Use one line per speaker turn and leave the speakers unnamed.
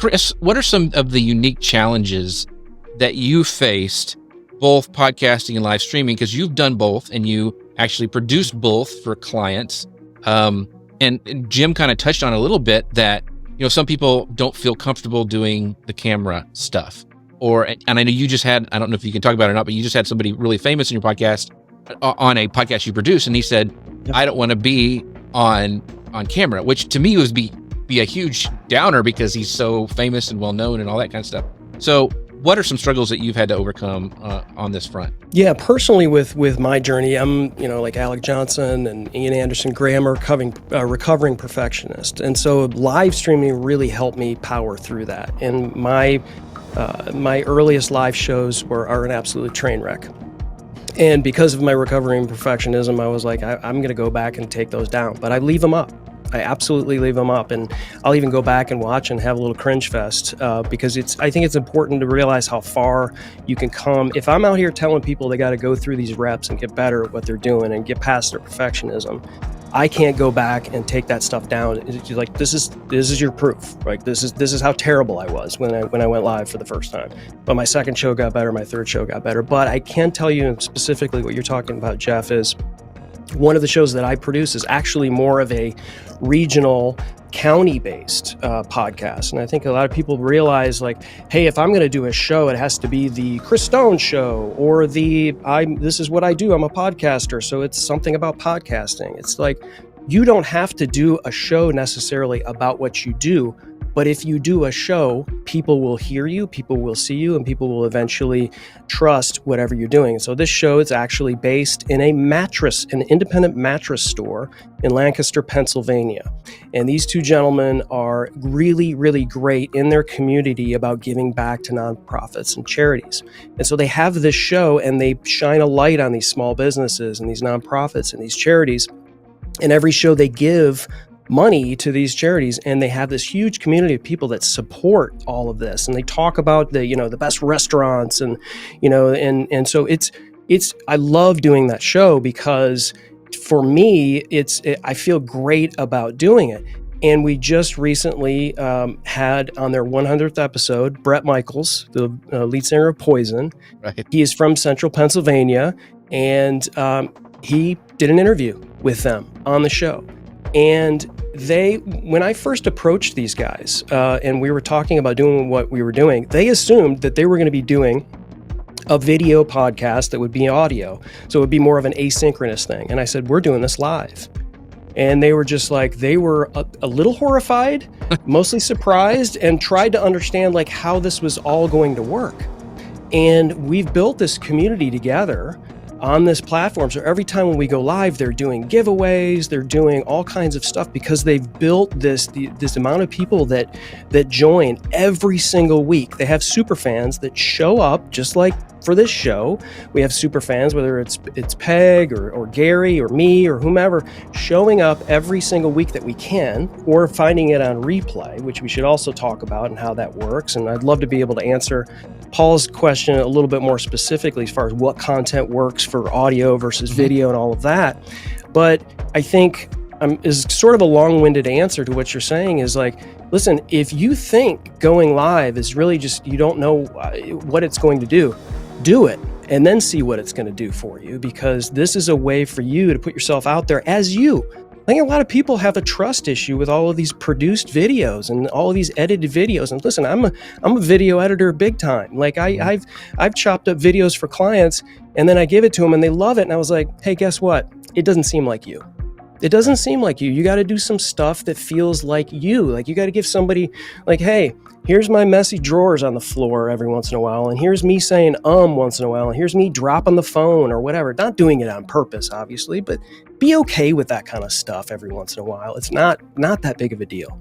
Chris, what are some of the unique challenges that you faced, both podcasting and live streaming? Because you've done both and you actually produced both for clients. And Jim kind of touched on a little bit that, some people don't feel comfortable doing the camera stuff. And I know you just had, I don't know if you can talk about it or not, but you just had somebody really famous in your podcast, on a podcast you produced, and he said, I don't want to be on camera, which to me would be a huge downer because he's so famous and well known and all that kind of stuff. So what are some struggles that you've had to overcome on this front?
Yeah, personally with my journey, I'm, like Alec Johnson and Ian Anderson Graham are recovering perfectionist. And so live streaming really helped me power through that. And my earliest live shows are an absolute train wreck. And because of my recovering perfectionism, I was like, I'm going to go back and take those down. But I leave them up. I absolutely leave them up, and I'll even go back and watch and have a little cringe fest because I think it's important to realize how far you can come. If I'm out here telling people they got to go through these reps and get better at what they're doing and get past their perfectionism, I can't go back and take that stuff down. It's like this is your proof. Like this is how terrible I was when I went live for the first time. But my second show got better, my third show got better. But I can tell you specifically what you're talking about, Jeff, is one of the shows that I produce is actually more of a regional, county-based podcast. And I think a lot of people realize, like, hey, if I'm going to do a show, it has to be the Chris Stone show or this is what I do. I'm a podcaster, so it's something about podcasting. It's like, you don't have to do a show necessarily about what you do. But if you do a show, people will hear you, people will see you, and people will eventually trust whatever you're doing. So this show is actually based in an independent mattress store in Lancaster, Pennsylvania. And these two gentlemen are really, really great in their community about giving back to nonprofits and charities. And so they have this show and they shine a light on these small businesses and these nonprofits and these charities. And every show they give money to these charities, and they have this huge community of people that support all of this, and they talk about the best restaurants and so it's I love doing that show because for me I feel great about doing it. And we just recently had on their 100th episode Bret Michaels, the lead singer of Poison. Right. He is from Central Pennsylvania, and he did an interview with them on the show. And when I first approached these guys and we were talking about doing what we were doing, they assumed that they were going to be doing a video podcast that would be audio. So it would be more of an asynchronous thing. And I said, we're doing this live. And they were just like, they were a little horrified, mostly surprised, and tried to understand like how this was all going to work. And we've built this community together on this platform. So every time when we go live, they're doing giveaways, they're doing all kinds of stuff because they've built this amount of people that join every single week. They have super fans that show up, just like for this show. We have super fans, whether it's Peg or Gary or me or whomever, showing up every single week that we can, or finding it on replay, which we should also talk about and how that works. And I'd love to be able to answer Paul's question a little bit more specifically as far as what content works for audio versus video and all of that. But I think is sort of a long-winded answer to what you're saying is like, listen, if you think going live is really just, you don't know what it's going to do it and then see what it's going to do for you, because this is a way for you to put yourself out there as you. I think a lot of people have a trust issue with all of these produced videos and all of these edited videos. And listen, I'm a video editor big time. Like I've chopped up videos for clients and then I give it to them and they love it. And I was like, hey, guess what? It doesn't seem like you. It doesn't seem like you. You got to do some stuff that feels like you. Like you got to give somebody like, hey, here's my messy drawers on the floor every once in a while. And here's me saying once in a while. And here's me dropping the phone or whatever. Not doing it on purpose, obviously, but be okay with that kind of stuff every once in a while. It's not that big of a deal.